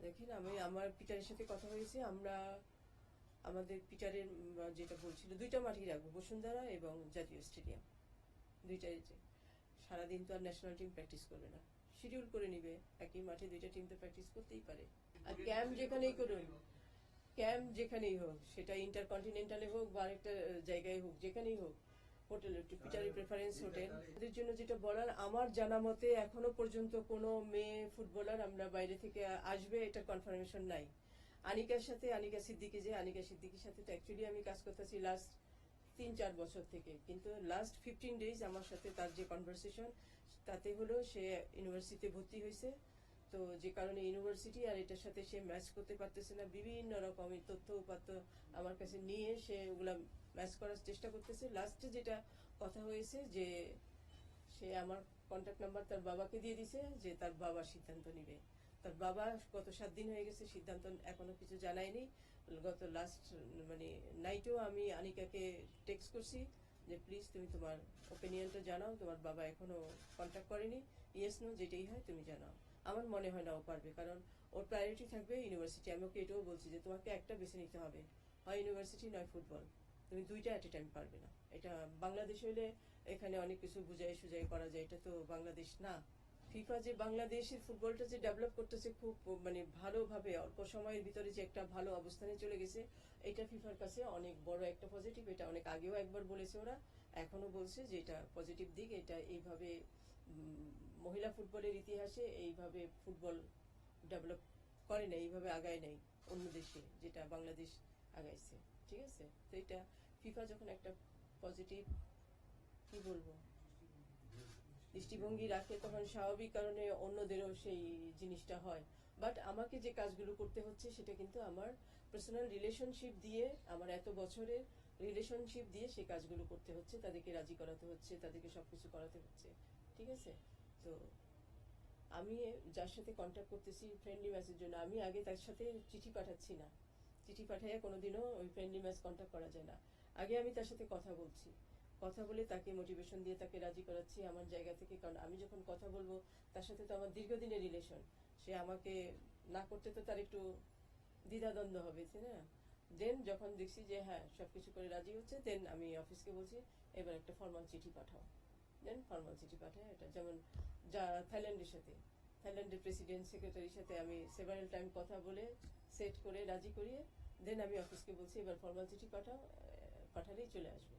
দেখেন, আমি আমার পিটারের সাথে কথা হয়েছে, আমরা আমাদের পিটারের যেটা বলছিল 2টা মাঠেই রাখবো, বসুন্ধরা এবং জাতীয় স্টেডিয়াম, 2টাই। সারাদিন তো আর ন্যাশনাল টিম প্র্যাকটিস করবে না, শিডিউল করে নিবে, একই মাঠে 2টা টিম তো প্র্যাকটিস করতেই পারে। আর ক্যাম্প যেখানেই করুন, ক্যাম্প যেখানেই হোক, সেটা ইন্টারকন্টিনেন্টালে হোক বা আরেকটা জায়গায় হোক, যেখানেই হোক, হোটেল, পিটারের প্রেফারেন্স হোটেল। ওদের জন্য যেটা বলার, আমার জানা মতে এখনো পর্যন্ত কোনো মেয়ে ফুটবলার আমরা বাইরে থেকে আসবে এটার কনফার্মেশন নাই। আনিকার সাথে, আনিকা সিদ্দিকির সাথে তো অ্যাকচুয়ালি আমি কাজ করতেছি লাস্ট 3-4 বছর থেকে, কিন্তু লাস্ট 15 ডেজ আমার সাথে তার যে কনভারসেশন, তাতে হলো সে ইউনিভার্সিটিতে ভর্তি হয়েছে। তো যে কারণে ইউনিভার্সিটি আর এটার সাথে সে ম্যাচ করতে পারতেছে না, বিভিন্ন রকমের তথ্য উপাত্ত আমার কাছে নিয়ে সে ওগুলা ম্যাচ করার চেষ্টা করতেছে। লাস্টে যেটা কথা হয়েছে যে সে আমার কন্ট্যাক্ট নাম্বার তার বাবাকে দিয়ে দিছে, যে তার বাবা সিদ্ধান্ত নিবে। তার বাবা গত 7 দিন হয়ে গেছে, সিদ্ধান্ত এখনো কিছু জানায়নি। গত লাস্ট মানে নাইটেও আমি আনিকাকে টেক্সট করছি যে প্লিজ তুমি তোমার ওপিনিয়নটা জানাও, তোমার বাবা এখনো কন্ট্যাক্ট করেনি, ইয়েস নো যেটাই হয় তুমি জানাও। আমার মনে হয় না ও পারবে, কারণ ওর প্রায়োরিটি থাকবে ইউনিভার্সিটি। আমি ওকে এটাও বলছি যে তোমাকে একটা বেছে নিতে হবে, হয় ইউনিভার্সিটি নয় ফুটবল, তুমি 2টা অ্যাট এ টাইম পারবে না। এটা বাংলাদেশ হইলে এখানে অনেক কিছু বুঝাই সুজাই করা যায়, এটা তো বাংলাদেশ না। ফিফা যে বাংলাদেশের ফুটবলটা যে ডেভেলপ করতেছে খুব মানে ভালোভাবে, অল্প সময়ের ভিতরে যে একটা ভালো অবস্থানে চলে গেছে, এটা ফিফার কাছে অনেক বড় একটা পজিটিভ। এটা অনেক আগেও একবার বলেছে ওরা, এখনো বলছে যে এটা পজিটিভ দিক। এটা এইভাবে মহিলা ফুটবলের ইতিহাসে এইভাবে ফুটবল ডেভেলপ করে নাই, এইভাবে আগায় নাই অন্য দেশে, যেটা বাংলাদেশ আগাইছে। ঠিক আছে, তো এটা ফিফা যখন একটা পজিটিভ কি বলবো দৃষ্টিভঙ্গি রাখে, তখন স্বাভাবিক কারণে অন্যদেরও সেই জিনিসটা হয়। বাট আমাকে যে কাজগুলো করতে হচ্ছে সেটা কিন্তু আমার পার্সোনাল রিলেশনশিপ দিয়ে, আমার এত বছরের রিলেশনশিপ দিয়ে সেই কাজগুলো করতে হচ্ছে, তাদেরকে রাজি করাতে হচ্ছে, তাদেরকে সবকিছু করাতে হচ্ছে। ঠিক আছে, তো আমি যার সাথে কন্ট্যাক্ট করতেছি ফ্রেন্ডলি ম্যাচের জন্য, আমি আগে তার সাথে চিঠি পাঠাচ্ছি না। চিঠি পাঠাইয়া কোনোদিনও ওই ফ্রেন্ডলি ম্যাচ কন্ট্যাক্ট করা যায় না। আগে আমি তার সাথে কথা বলছি, কথা বলে তাকে মোটিভেশন দিয়ে তাকে রাজি করাচ্ছি আমার জায়গা থেকে। কারণ আমি যখন কথা বলবো, তার সাথে তো আমার দীর্ঘদিনের রিলেশন, সে আমাকে না করতে তো তার একটু দ্বিধাদ্বন্দ্ব হবে, তাই না? দেন যখন দেখছি যে হ্যাঁ সবকিছু করে রাজি হচ্ছে, দেন আমি অফিসকে বলছি এবার একটা ফর্মাল চিঠি পাঠাও। দেন ফর্মাল চিঠি পাঠায়, এটা যেমন যা থাইল্যান্ডের সাথে, থাইল্যান্ডের প্রেসিডেন্ট সেক্রেটারির সাথে আমি সেভারাল টাইম কথা বলে সেট করে রাজি করিয়ে দেন আমি অফিসকে বলছি এবার ফর্মাল চিঠি পাঠাও, পাঠালেই চলে আসবে।